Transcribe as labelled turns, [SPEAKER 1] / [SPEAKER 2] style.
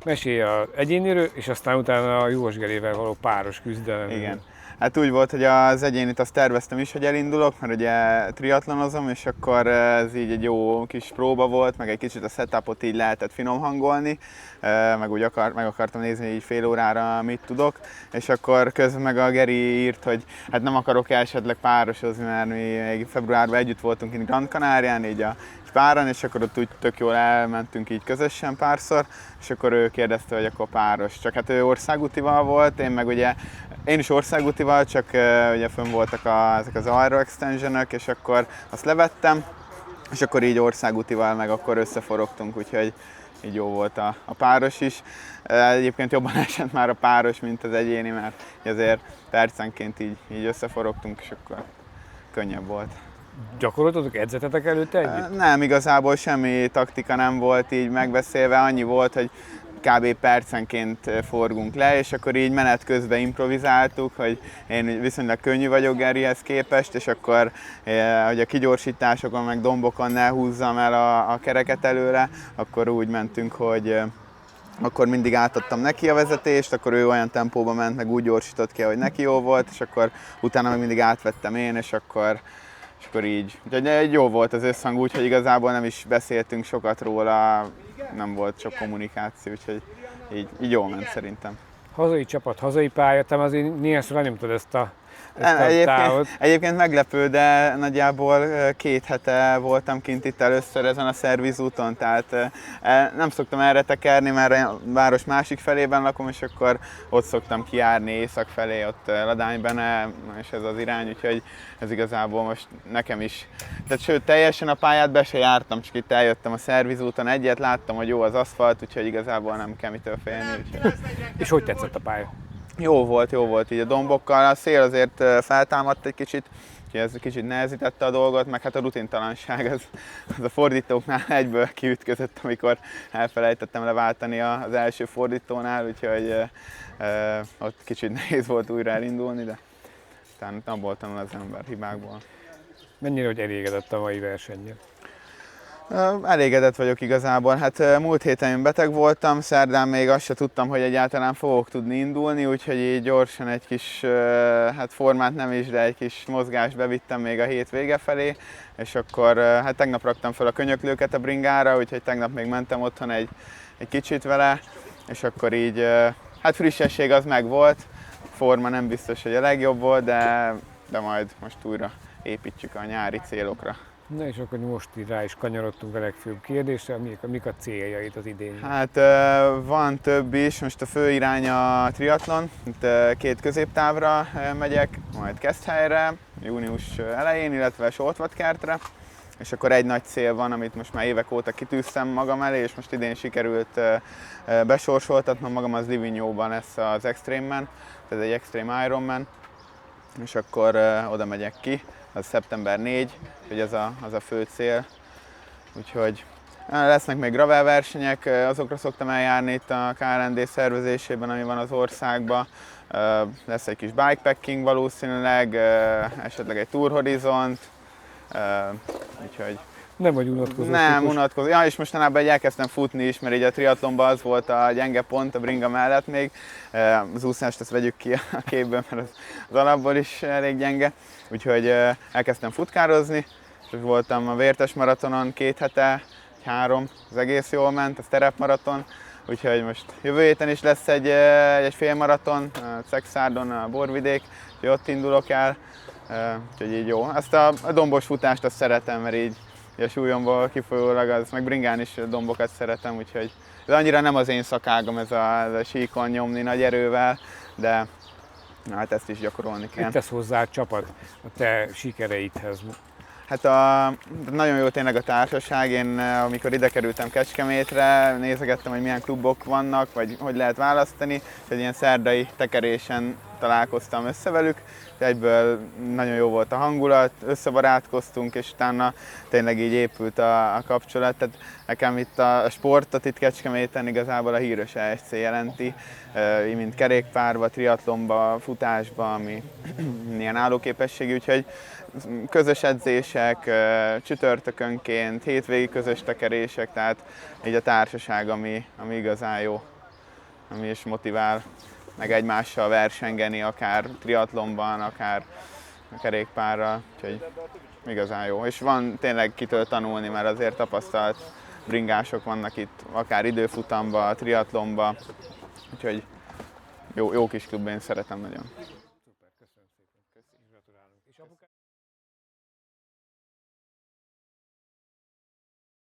[SPEAKER 1] Mesélj az egyéniről, és aztán utána a Juhos Gerivel való páros küzdelem.
[SPEAKER 2] Igen. Hát úgy volt, hogy az egyénit azt terveztem is, hogy elindulok, mert ugye triatlonozom, és akkor ez így egy jó kis próba volt, meg egy kicsit a setupot így lehetett finom hangolni, meg úgy meg akartam nézni, hogy így fél órára mit tudok, és akkor közben meg a Geri írt, hogy hát nem akarok esetleg párosozni, mert mi még februárban együtt voltunk itt Gran Canarián, így a páran, és akkor ott úgy tök jól elmentünk így közösen párszor, és akkor ő kérdezte, hogy akkor páros. Csak hát ő országútival volt, én is országútival, csak ugye fönn voltak ezek az aero extensionök, és akkor azt levettem, és akkor így országútival meg akkor összeforogtunk, úgyhogy így jó volt a páros is. Egyébként jobban esett már a páros, mint az egyéni, mert azért percenként így összeforogtunk, és akkor könnyebb volt.
[SPEAKER 1] Gyakoroltatok, edzetetek előtte együtt?
[SPEAKER 2] Nem, igazából semmi taktika nem volt így megbeszélve, annyi volt, hogy kb. Percenként forgunk le, és akkor így menet közben improvizáltuk, hogy én viszonylag könnyű vagyok Gerihez képest, és akkor hogy a kigyorsításokon meg dombokon ne húzzam el a kereket előre, akkor úgy mentünk, hogy akkor mindig átadtam neki a vezetést, akkor ő olyan tempóba ment, meg úgy gyorsított ki, hogy neki jó volt, és akkor utána meg mindig átvettem én, és akkor így. Úgyhogy jó volt az összhang, úgyhogy igazából nem is beszéltünk sokat róla, nem volt sok kommunikáció, úgyhogy így jól ment szerintem.
[SPEAKER 1] Hazai csapat, hazai pálya, te azért néhányszor lenyomtad ezt a távot.
[SPEAKER 2] Egyébként meglepő, de nagyjából 2 hete voltam kint itt először ezen a szervizúton, tehát nem szoktam erre tekerni, mert a város másik felében lakom, és akkor ott szoktam kijárni észak felé, ott Ladánybene, és ez az irány, úgyhogy ez igazából most nekem is. Tehát sőt, teljesen a pályát be se jártam, csak itt eljöttem a szervizúton egyet, láttam, hogy jó az aszfalt, úgyhogy igazából nem kell mitől félni. Úgyhogy...
[SPEAKER 1] És hogy tetszett a pálya?
[SPEAKER 2] Jó volt így a dombokkal, a szél azért feltámadt egy kicsit, úgyhogy ez kicsit nehezítette a dolgot, meg hát a rutintalanság, az a fordítóknál egyből kiütközött, amikor elfelejtettem leváltani az első fordítónál, úgyhogy ott kicsit nehéz volt újra elindulni, de aztán abból tanul az ember hibákból.
[SPEAKER 1] Mennyire vagy elégedett a mai versennyel?
[SPEAKER 2] Elégedett vagyok igazából. Hát múlt héten én beteg voltam, szerdán még azt se tudtam, hogy egyáltalán fogok tudni indulni, úgyhogy így gyorsan egy kis, hát formát nem is, de egy kis mozgást bevittem még a hét vége felé, és akkor hát tegnap raktam fel a könyöklőket a bringára, úgyhogy tegnap még mentem otthon egy kicsit vele, és akkor így, hát frissesség az meg volt, forma nem biztos, hogy a legjobb volt, de majd most újra építsük a nyári célokra.
[SPEAKER 1] Na és akkor most így rá is kanyarodtunk a legfőbb kérdésre, mik a céljaid az idén?
[SPEAKER 2] Hát van több is, most a fő irány a triatlon, itt 2 középtávra megyek, majd Keszthelyre, június elején, illetve Soltvatkertre, és akkor egy nagy cél van, amit most már évek óta kitűztem magam elé, és most idén sikerült besorsoltatnom magam, az Livignóban lesz az Extreme Man, tehát egy Extreme Ironman, és akkor oda megyek ki. Az szeptember 4, hogy az a fő cél. Úgyhogy lesznek még gravel versenyek, azokra szoktam eljárni itt a KRND szervezésében, ami van az országban. Lesz egy kis bikepacking valószínűleg, esetleg egy Tour Horizont, úgyhogy...
[SPEAKER 1] Nem vagy unatkozó.
[SPEAKER 2] Nem, unatkozó. Ja, és mostanában elkezdtem futni is, mert így a triatlonban az volt a gyenge pont a bringa mellett még. Az úszást azt vegyük ki a képből, mert az alapból is elég gyenge. Úgyhogy elkezdtem futkározni, és voltam a Vértes maratonon 2 hete, 3, az egész jól ment, az terepmaraton. Úgyhogy most jövő héten is lesz egy félmaraton, Szexárdon, a Borvidék, úgyhogy ott indulok el. Úgyhogy így jó. Azt a dombos futást azt szeretem, mert így a súlyomból kifolyólag, az meg bringán is dombokat szeretem, úgyhogy ez annyira nem az én szakágom, ez a síkon nyomni nagy erővel, de hát ezt is gyakorolni kell.
[SPEAKER 1] Mit tesz hozzá a csapat a te sikereidhez?
[SPEAKER 2] Hát nagyon jó tényleg a társaság. Én amikor ide kerültem Kecskemétre, nézegettem, hogy milyen klubok vannak, vagy hogy lehet választani, és egy ilyen szerdai tekerésen találkoztam össze velük. Egyből nagyon jó volt a hangulat, összebarátkoztunk, és utána tényleg így épült a kapcsolat. Tehát nekem itt a sportot itt Kecskeméten igazából a híres ESC jelenti, mint kerékpárba, triatlonba, futásba, ami ilyen állóképességű, úgyhogy közös edzések, csütörtökönként, hétvégi közös tekerések, tehát így a társaság, ami igazán jó. ami is motivál, meg egymással versengeni, akár triatlonban, akár kerékpárral, úgyhogy igazán jó. És van tényleg kitől tanulni, mert azért tapasztalt bringások vannak itt, akár időfutamban, triatlonban, úgyhogy jó kis klub, én szeretem nagyon.
[SPEAKER 1] Szuper, köszönöm szépen. Köszönöm. Gratulálunk. És